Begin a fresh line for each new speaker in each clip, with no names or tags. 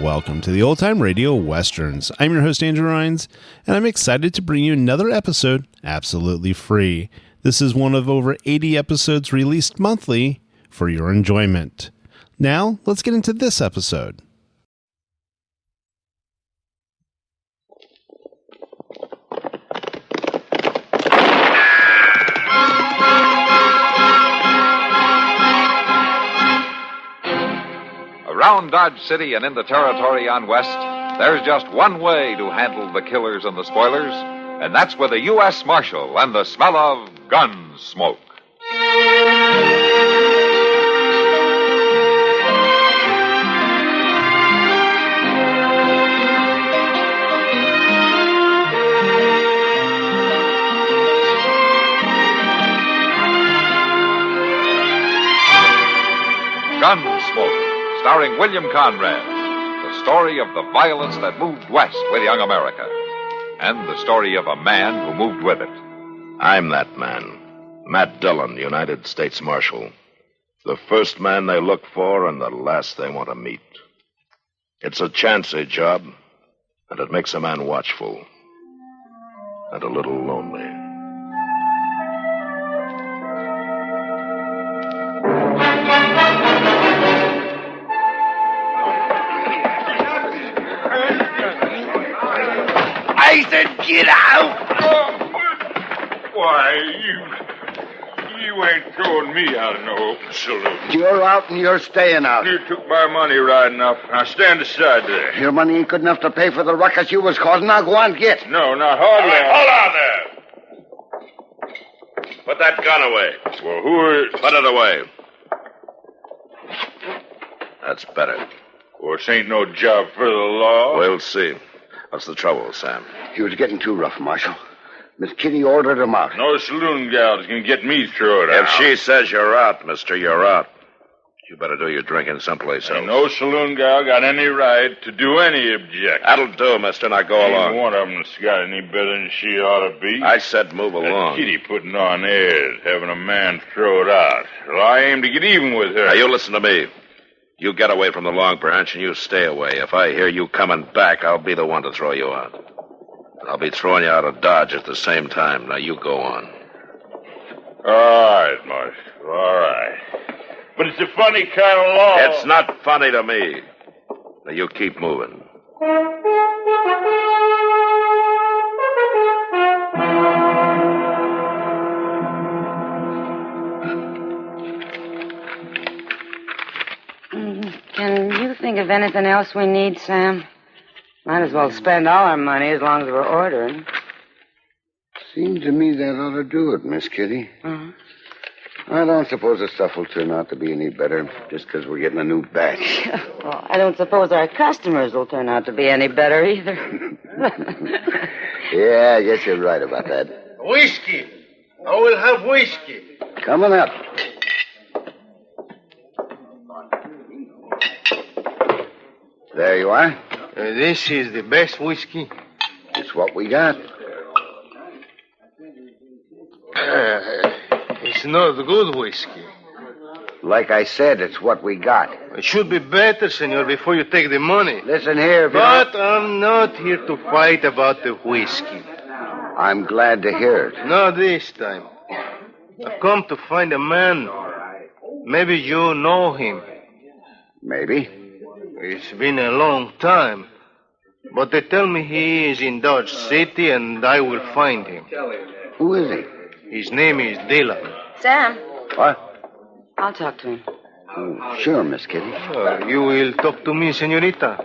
Welcome to the Old Time Radio Westerns. I'm your host, Andrew Rines, and I'm excited to bring you another episode absolutely free. This is one of over 80 episodes released monthly for your enjoyment. Now, let's get into this episode.
Around Dodge City and in the territory on West, there's just one way to handle the killers and the spoilers, and that's with a U.S. Marshal and the smell of Gunsmoke. Gunsmoke, starring William Conrad, the story of the violence that moved west with young America, and the story of a man who moved with it.
I'm that man, Matt Dillon, United States Marshal. The first man they look for and the last they want to meet. It's a chancy job, and it makes a man watchful and a little lonely.
I said, get out!
Why, you ain't throwing me out of no open saloon.
You're out and you're staying out.
You took my money right enough. Now stand aside there.
Your money ain't good enough to pay for the ruckus you was causing. Now go on, get.
No, not hardly.
Hold on there. Put that gun away.
Well, who are...
Put it away. That's better.
Of course, ain't no job for the law.
We'll see. What's the trouble, Sam?
He was getting too rough, Marshal. Miss Kitty ordered him out.
No saloon gals can get me thrown out.
If she says you're out, mister, you're out. You better do your drinking someplace else.
Ain't no saloon gal got any right to do any objection.
That'll do, mister. Now go along.
Ain't one of them's got any better than she ought to be.
I said move along.
Kitty putting on airs, having a man thrown out. Well, I aim to get even with her.
Now, you listen to me. You get away from the Long Branch and you stay away. If I hear you coming back, I'll be the one to throw you out. And I'll be throwing you out of Dodge at the same time. Now, you go on.
All right, Marshal. All right. But it's a funny kind of law.
It's not funny to me. Now, you keep moving.
Can you think of anything else we need, Sam? Might as well spend all our money as long as we're ordering.
Seems to me that ought to do it, Miss Kitty.
Uh-huh.
I don't suppose the stuff will turn out to be any better just because we're getting a new batch.
Well, I don't suppose our customers will turn out to be any better either.
Yeah, I guess you're right about that.
Whiskey. I will have whiskey.
Coming up. There you are.
This is the best whiskey.
It's what we got.
It's not good whiskey.
Like I said, it's what we got.
It should be better, senor, before you take the money.
Listen here, if you
But I'm not here to fight about the whiskey.
I'm glad to hear it.
Not this time. I've come to find a man. Maybe you know him.
Maybe.
It's been a long time. But they tell me he is in Dodge City, and I will find him.
Who is he?
His name is Dillon.
Sam,
What?
I'll talk to him.
Oh, sure, Miss Kitty.
You will talk to me, senorita.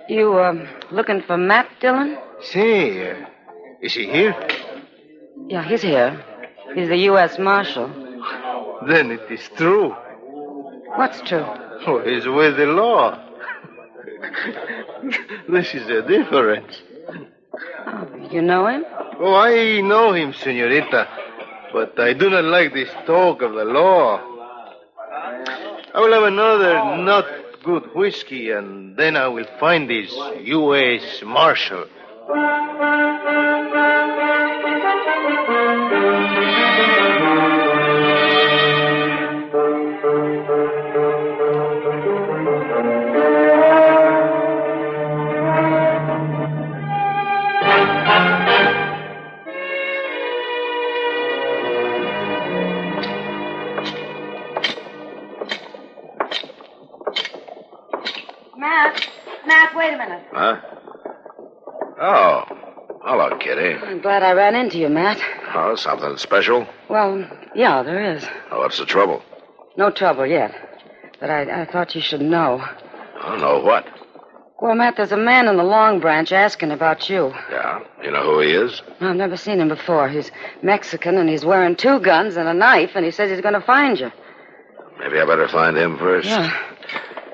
You, looking for Matt Dillon?
Say, is he here?
Yeah, he's here. He's the U.S. Marshal.
Then it is true.
What's true?
Oh, he's with the law. This is a difference.
Oh, you know him?
Oh, I know him, senorita. But I do not like this talk of the law. I will have another not good whiskey, and then I will find this U.S. Marshal.
Matt, wait a minute.
Huh? Oh. Hello, Kitty.
I'm glad I ran into you, Matt.
Oh, something special?
Well, yeah, there is.
Oh, what's the trouble?
No trouble yet. But I thought you should know.
I don't know what.
Well, Matt, there's a man in the Long Branch asking about you.
Yeah? You know who he is?
I've never seen him before. He's Mexican, and he's wearing 2 guns and a knife, and he says he's going to find you.
Maybe I better find him first.
Yeah.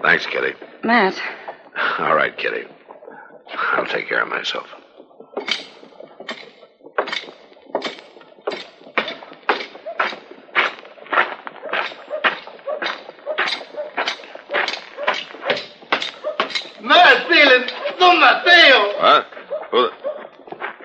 Thanks, Kitty.
Matt.
All right, Kitty. I'll take care of myself.
Don Mateo!
What? Who?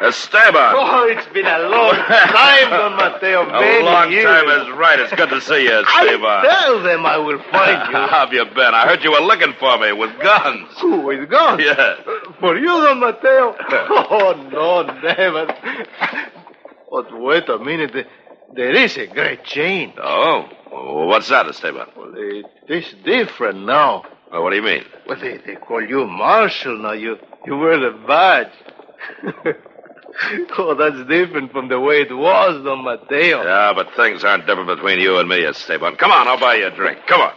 Esteban!
Oh, it's been a long time, Don Mateo.
A long time is right. It's good to see you, Esteban.
I tell them I will find you.
How have you been? I heard you were looking for me with guns.
Who, with guns?
Yeah.
For you, Don Mateo? Oh, no, never. But wait a minute. There is a great change.
Oh? Well, what's that, Esteban?
Well, it is different now.
Oh, what do you mean?
Well, they call you Marshal now. You wear the badge. Oh, that's different from the way it was, Don Mateo.
Yeah, but things aren't different between you and me, Esteban. Come on, I'll buy you a drink. Come on.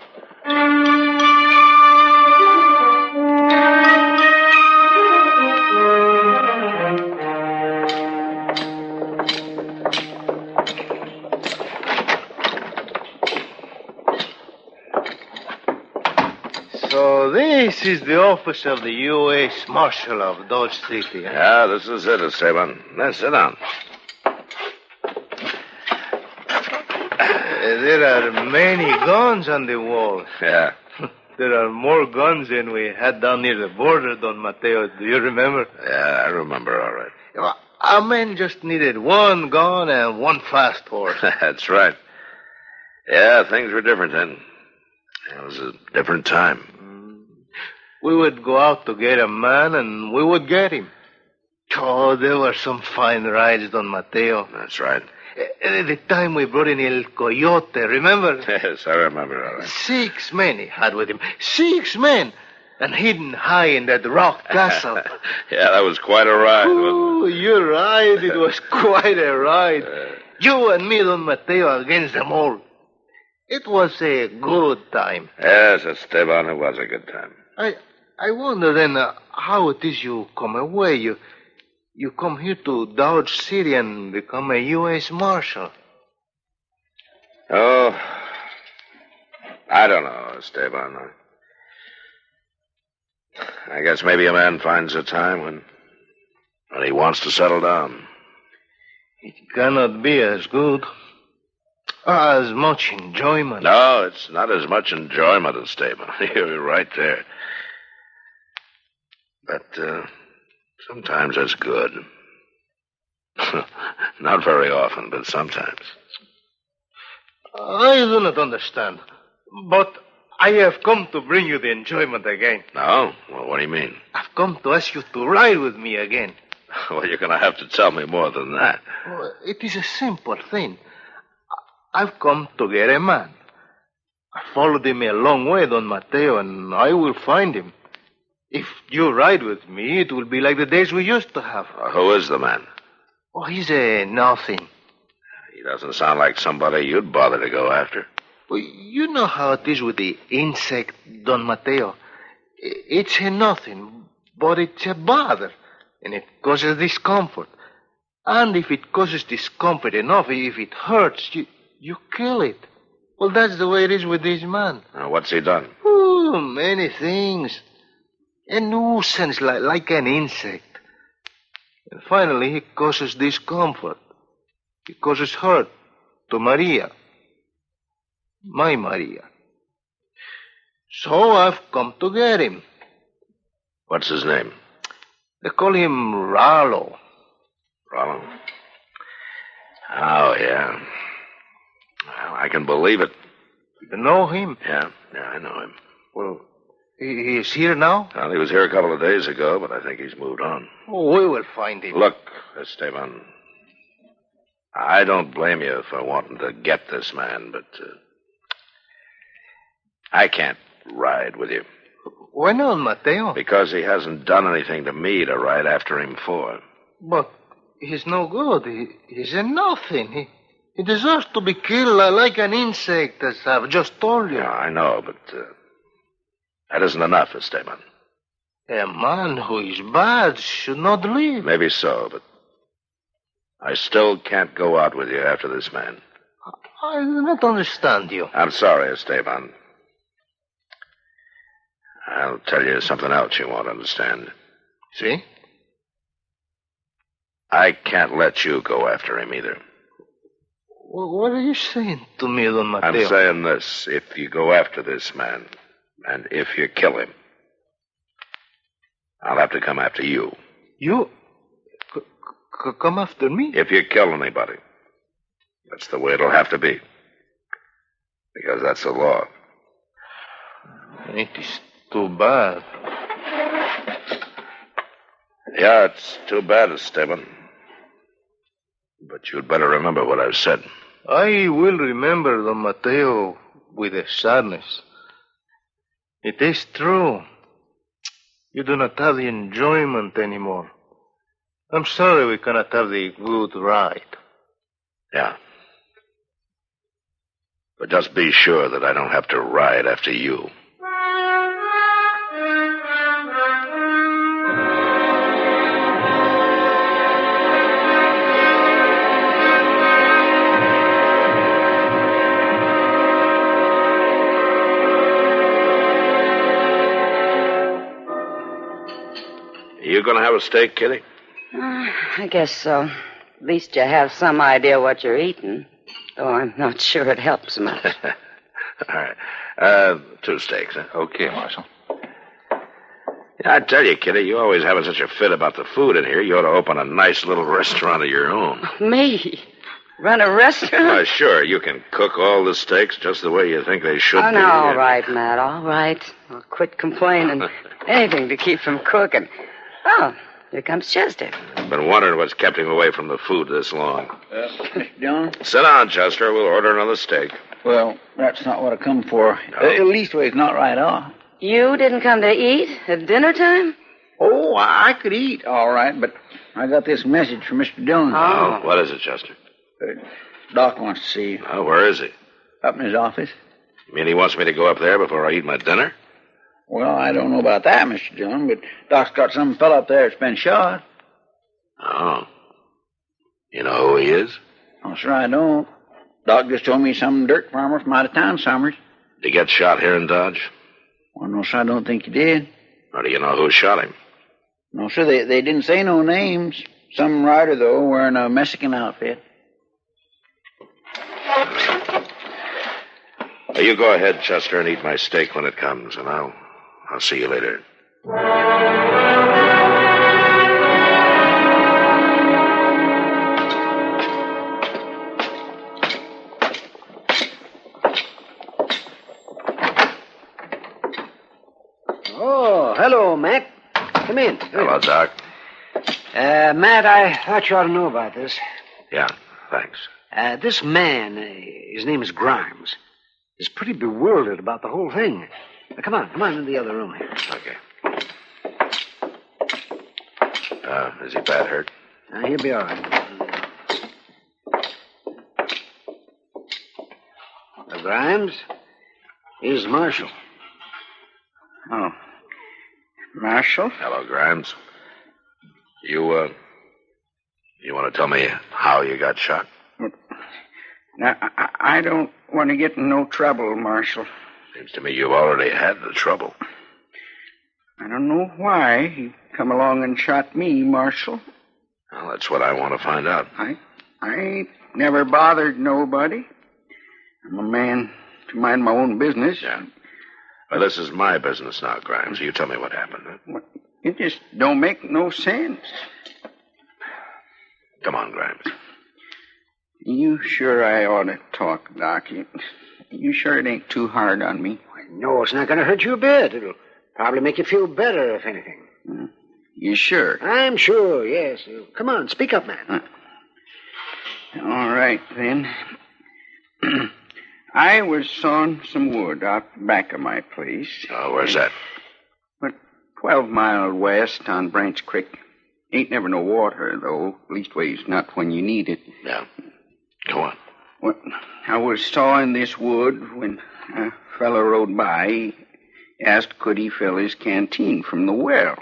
So this is the office of the U.S. Marshal of Dodge City.
Yeah, this is it, Esteban. Now, sit down.
There are many guns on the wall.
Yeah.
There are more guns than we had down near the border, Don Mateo. Do you remember?
Yeah, I remember all right.
Our men just needed 1 gun and 1 fast horse.
That's right. Yeah, things were different then. It was a different time.
We would go out to get a man, and we would get him. Oh, there were some fine rides, Don Mateo.
That's right.
The time we brought in El Coyote, remember?
Yes, I remember all right.
6 men he had with him. 6 men! And hidden high in that rock castle.
Yeah, that was quite a ride,
Oh,
wasn't it?
you're right. It was quite a ride. You and me, Don Mateo, against them all. It was a good time.
Yes, Esteban, it was a good time.
I wonder then how it is you come away. You come here to Dodge City and become a U.S. Marshal.
Oh, I don't know, Esteban. I guess maybe a man finds a time when he wants to settle down.
It cannot be as good. As much enjoyment.
No, it's not as much enjoyment, Esteban. You're right there. But sometimes it's good. Not very often, but sometimes.
I do not understand. But I have come to bring you the enjoyment again.
No? Well, what do you mean?
I've come to ask you to ride with me again.
Well, you're going to have to tell me more than that.
Oh, it is a simple thing. I've come to get a man. I followed him a long way, Don Mateo, and I will find him. If you ride with me, it will be like the days we used to have.
Who is the man?
Oh, he's a nothing.
He doesn't sound like somebody you'd bother to go after.
Well, you know how it is with the insect, Don Mateo. It's a nothing, but it's a bother, and it causes discomfort. And if it causes discomfort enough, if it hurts, you kill it. Well, that's the way it is with this man.
What's he done?
Oh, many things. A nuisance like an insect. And finally, he causes discomfort. He causes hurt to Maria. My Maria. So I've come to get him.
What's his name?
They call him Rollo.
Rollo? Oh, yeah. Well, I can believe it.
You know him?
Yeah, I know him.
Well, he is here now?
Well, he was here a couple of days ago, but I think he's moved on.
Oh, we will find him.
Look, Esteban, I don't blame you for wanting to get this man, but I can't ride with you.
Why not, Mateo?
Because he hasn't done anything to me to ride after him for.
But he's no good. He's a nothing. He deserves to be killed like an insect, as I've just told you.
Yeah, I know, but that isn't enough, Esteban.
A man who is bad should not live.
Maybe so, but I still can't go out with you after this man.
I do not understand you.
I'm sorry, Esteban. I'll tell you something else you won't understand.
See?
I can't let you go after him either.
What are you saying to me, Don Mateo?
I'm saying this. If you go after this man, and if you kill him, I'll have to come after you.
You? Come after me?
If you kill anybody. That's the way it'll have to be. Because that's the law.
It is too bad.
Yeah, it's too bad, Esteban. But you'd better remember what I've said.
I will remember, Don Mateo, with a sadness. It is true. You do not have the enjoyment anymore. I'm sorry we cannot have the good ride.
Yeah. But just be sure that I don't have to ride after you. You gonna have a steak, Kitty?
I guess so. At least you have some idea what you're eating. Though I'm not sure it helps much.
All right. 2 steaks, huh?
Okay, Marshal.
Yeah, I tell you, Kitty, you always having such a fit about the food in here. You ought to open a nice little restaurant of your own.
Me? Run a restaurant?
Why, sure. You can cook all the steaks just the way you think they should be.
No, all right, Matt, all right. I'll quit complaining. Anything to keep from cooking. Oh, here comes Chester.
I've been wondering what's kept him away from the food this long.
Mr. Dillon?
Sit down, Chester. We'll order another steak.
Well, that's not what I come for.
No.
At least it's not right off.
You didn't come to eat at dinner time?
Oh, I could eat, all right, but I got this message from Mr. Dillon.
Oh.
What is it, Chester?
Doc wants to see you.
Oh, where is he?
Up in his office.
You mean he wants me to go up there before I eat my dinner?
Well, I don't know about that, Mr. Dillon, but Doc's got some fella up there that's been shot.
Oh. You know who he is?
Oh, sir, I don't. Doc just told me some dirt farmer from out of town, Summers.
Did he get shot here in Dodge?
Well, no, sir, I don't think he did.
Or do you know who shot him?
No, sir, they didn't say no names. Some rider, though, wearing a Mexican outfit.
Well, you go ahead, Chester, and eat my steak when it comes, and I'll see you later.
Oh, hello, Matt. Come in.
Hello, Doc.
Matt, I thought you ought to know about this.
Yeah, thanks.
This man, his name is Grimes, is pretty bewildered about the whole thing. Now, come on into the other room here.
Okay. Is he bad hurt?
He'll be all right. Grimes, here's Marshal.
Oh. Marshal?
Hello, Grimes. You want to tell me how you got shot?
Now, I don't want to get in no trouble, Marshal.
Seems to me you've already had the trouble.
I don't know why he come along and shot me, Marshal.
Well, that's what I want to find out.
I ain't never bothered nobody. I'm a man to mind my own business.
Yeah. Well, this is my business now, Grimes. You tell me what happened. Huh?
It just don't make no sense.
Come on, Grimes.
You sure I ought to talk, Doc? You sure it ain't too hard on me?
No, it's not going to hurt you a bit. It'll probably make you feel better, if anything.
You sure?
I'm sure, yes. Come on, speak up, man.
All right, then. I was sawing some wood out back of my place.
Oh, where's that?
12 miles west on Branch Creek. Ain't never no water, though. Leastways, not when you need it.
Yeah. Go on.
Well, I was sawing this wood when a fellow rode by. He asked could he fill his canteen from the well.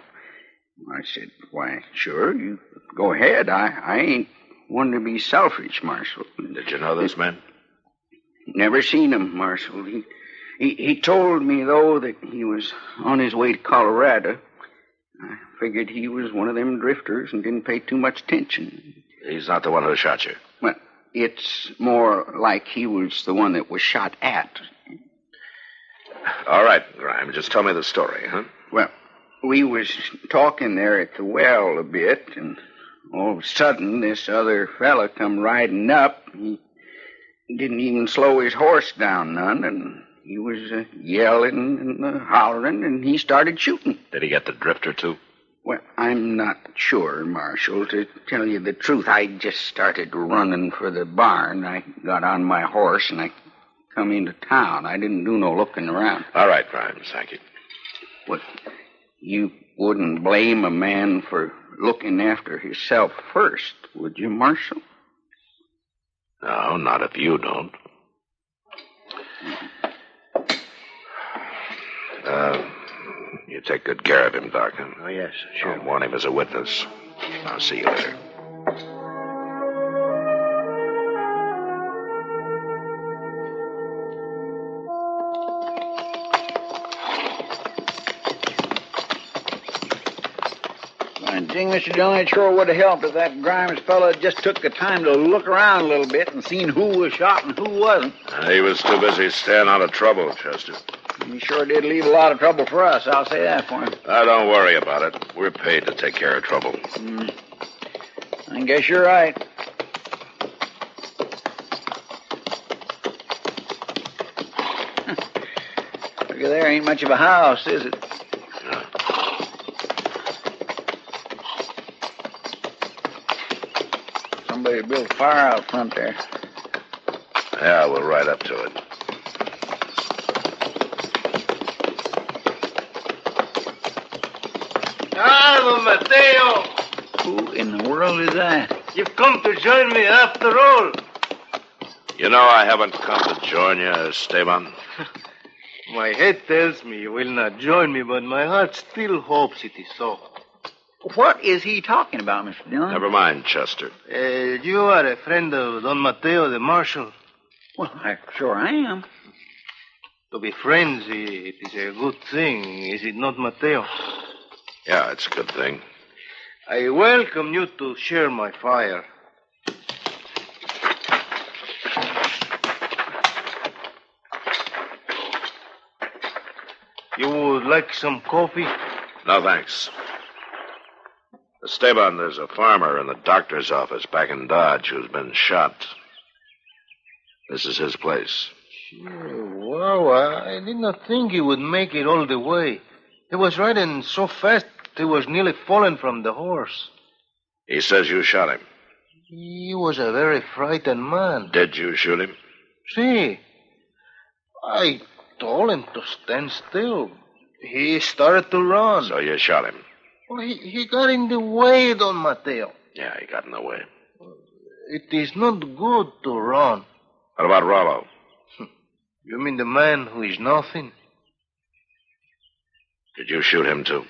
I said, why, sure, you go ahead. I ain't one to be selfish, Marshal.
Did you know this man?
Never seen him, Marshal. He told me, though, that he was on his way to Colorado. I figured he was one of them drifters and didn't pay too much attention.
He's not the one who shot you.
Well, it's more like he was the one that was shot at.
All right, Grimes, just tell me the story, huh?
Well, we was talking there at the well a bit, and all of a sudden this other fella come riding up. He didn't even slow his horse down none, and he was yelling and hollering, and he started shooting.
Did he get the drifter, too?
Well, I'm not sure, Marshal. To tell you the truth, I just started running for the barn. I got on my horse, and I come into town. I didn't do no looking around.
All right, Grimes, thank you.
What, you wouldn't blame a man for looking after himself first, would you, Marshal?
No, not if you don't. You take good care of him, Doc. Huh?
Oh, yes, sure.
I'll want him as a witness. I'll see you later.
Ding, Mr. Dillon, it sure would have helped if that Grimes fella just took the time to look around a little bit and seen who was shot and who wasn't.
He was too busy staying out of trouble, Chester.
He sure did leave a lot of trouble for us, I'll say that for him.
Don't worry about it. We're paid to take care of trouble.
I guess you're right. Look at there, ain't much of a house, is it? Somebody built a fire out front there.
Yeah, we'll ride up to it.
Don Mateo!
Who in the world is that?
You've come to join me after all.
You know I haven't come to join you, Esteban.
My head tells me you will not join me, but my heart still hopes it is so.
What is he talking about, Mr. Dillon?
Never mind, Chester.
You are a friend of Don Mateo, the marshal.
Well, sure I am.
To be friends, it is a good thing, is it not, Mateo?
Yeah, it's a good thing.
I welcome you to share my fire. You would like some coffee?
No, thanks. Esteban, there's a farmer in the doctor's office back in Dodge who's been shot. This is his place.
Wow, I did not think he would make it all the way. He was riding so fast, he was nearly falling from the horse.
He says you shot him.
He was a very frightened man.
Did you shoot him?
See, I told him to stand still. He started to run.
So you shot him?
Well, he got in the way, Don Mateo.
Yeah, he got in the way.
It is not good to run.
What about Rollo?
You mean the man who is nothing?
Did you shoot him, too?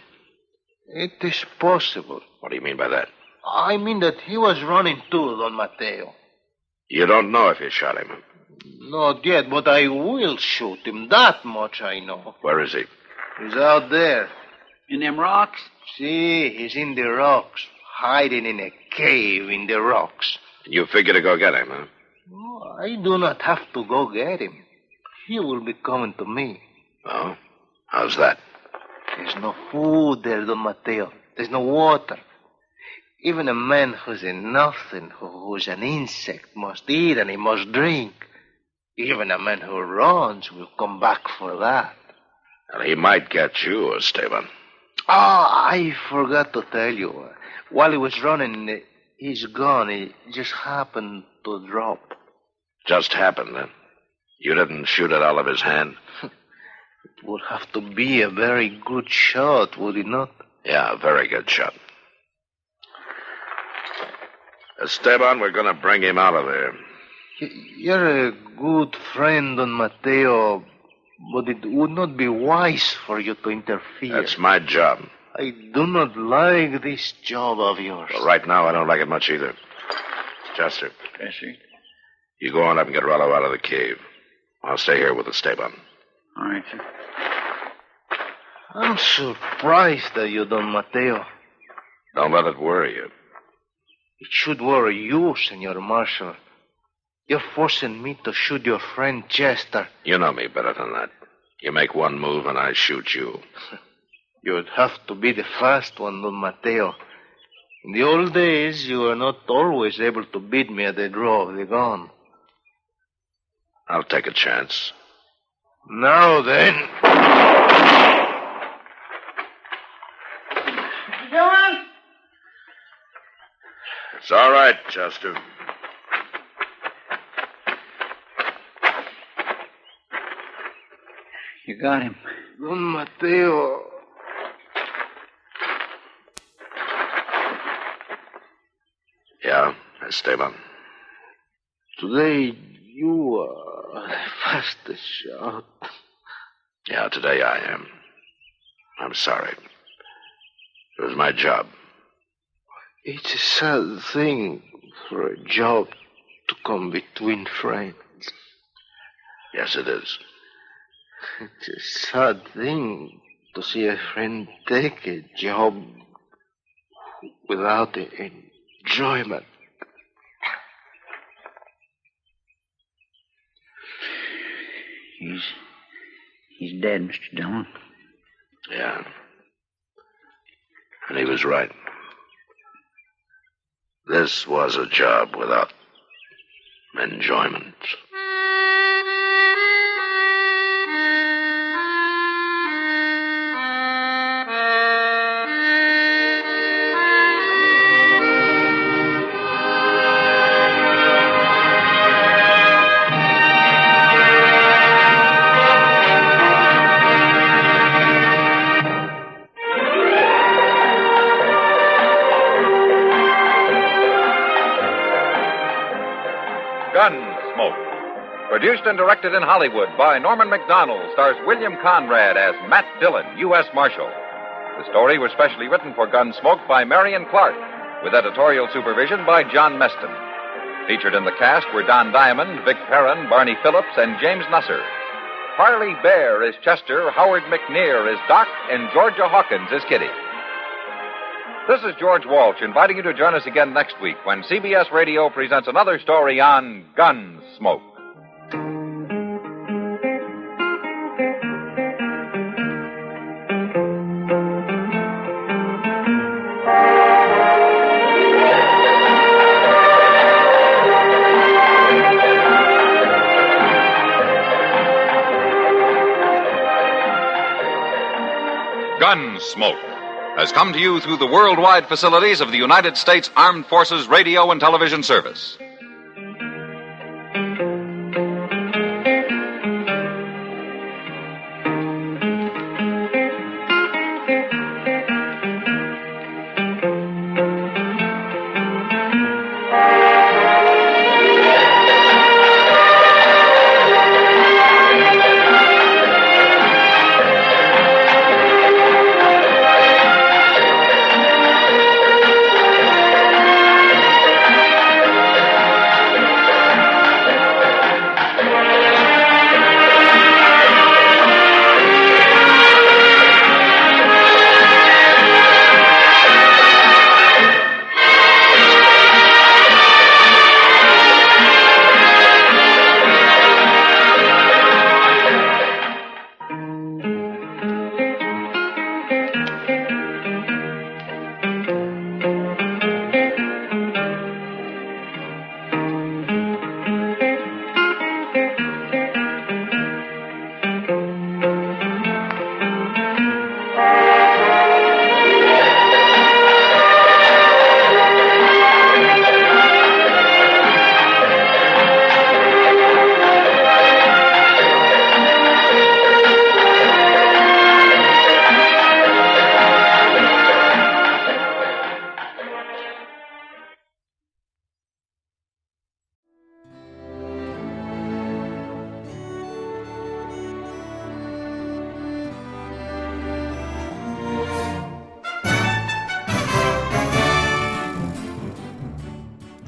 It is possible.
What do you mean by that?
I mean that he was running too, Don Mateo.
You don't know if you shot him?
Not yet, but I will shoot him. That much I know.
Where is he?
He's out there.
In them rocks?
See, he's in the rocks, hiding in a cave in the rocks.
You figure to go get him, huh?
No, I do not have to go get him. He will be coming to me.
Oh? How's that?
There's no food there, Don Mateo. There's no water. Even a man who's a nothing, who's an insect, must eat and he must drink. Even a man who runs will come back for that.
Well, he might get you, Esteban.
I forgot to tell you. While he was running, his gun, it just happened to drop.
Just happened, huh? You didn't shoot it out of his hand?
It would have to be a very good shot, would it not?
Yeah, a very good shot. Esteban, we're going to bring him out of there.
You're a good friend, Don Mateo, but it would not be wise for you to interfere.
That's my job.
I do not like this job of yours.
Well, right now, I don't like it much either. Chester.
Yes, sir.
You go on up and get Rollo out of the cave. I'll stay here with Esteban.
All right, sir.
I'm surprised at you, Don Mateo.
Don't let it worry you.
It should worry you, Senor Marshal. You're forcing me to shoot your friend Chester.
You know me better than that. You make one move and I shoot you.
You'd have to be the fast one, Don Mateo. In the old days, you were not always able to beat me at the draw of the gun.
I'll take a chance.
Now then.
John?
It's all right, Chester.
You got him.
Don Mateo.
Yeah, Esteban.
Today, you are the fastest shot.
Yeah, today I am. I'm sorry. It was my job.
It's a sad thing for a job to come between friends.
Yes, it is.
It's a sad thing to see a friend take a job without enjoyment.
He's dead, Mr. Dillon.
Yeah. And he was right. This was a job without enjoyment.
Gunsmoke. Produced and directed in Hollywood by Norman McDonald, stars William Conrad as Matt Dillon, U.S. Marshal. The story was specially written for Gunsmoke by Marion Clark, with editorial supervision by John Meston. Featured in the cast were Don Diamond, Vic Perrin, Barney Phillips, and James Nusser. Harley Bear is Chester, Howard McNear is Doc, and Georgia Hawkins is Kitty. This is George Walsh inviting you to join us again next week when CBS Radio presents another story on Gunsmoke. Gunsmoke has come to you through the worldwide facilities of the United States Armed Forces Radio and Television Service.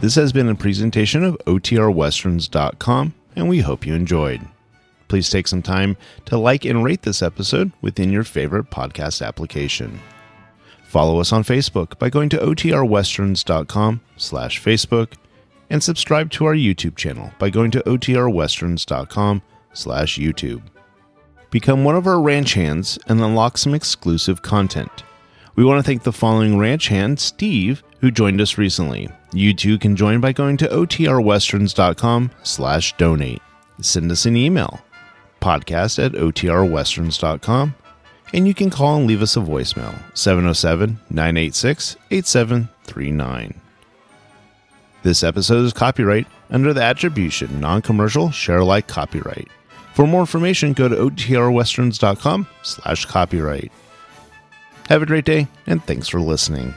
This has been a presentation of OTRWesterns.com, and we hope you enjoyed. Please take some time to like and rate this episode within your favorite podcast application. Follow us on Facebook by going to OTRWesterns.com/Facebook, and subscribe to our YouTube channel by going to OTRWesterns.com/YouTube. Become one of our ranch hands and unlock some exclusive content. We want to thank the following ranch hand, Steve, who joined us recently. You too can join by going to OTRWesterns.com/donate. Send us an email, podcast@OTRWesterns.com, and you can call and leave us a voicemail, 707-986-8739. This episode is copyright under the attribution, non-commercial, share-alike copyright. For more information, go to OTRWesterns.com/copyright. Have a great day, and thanks for listening.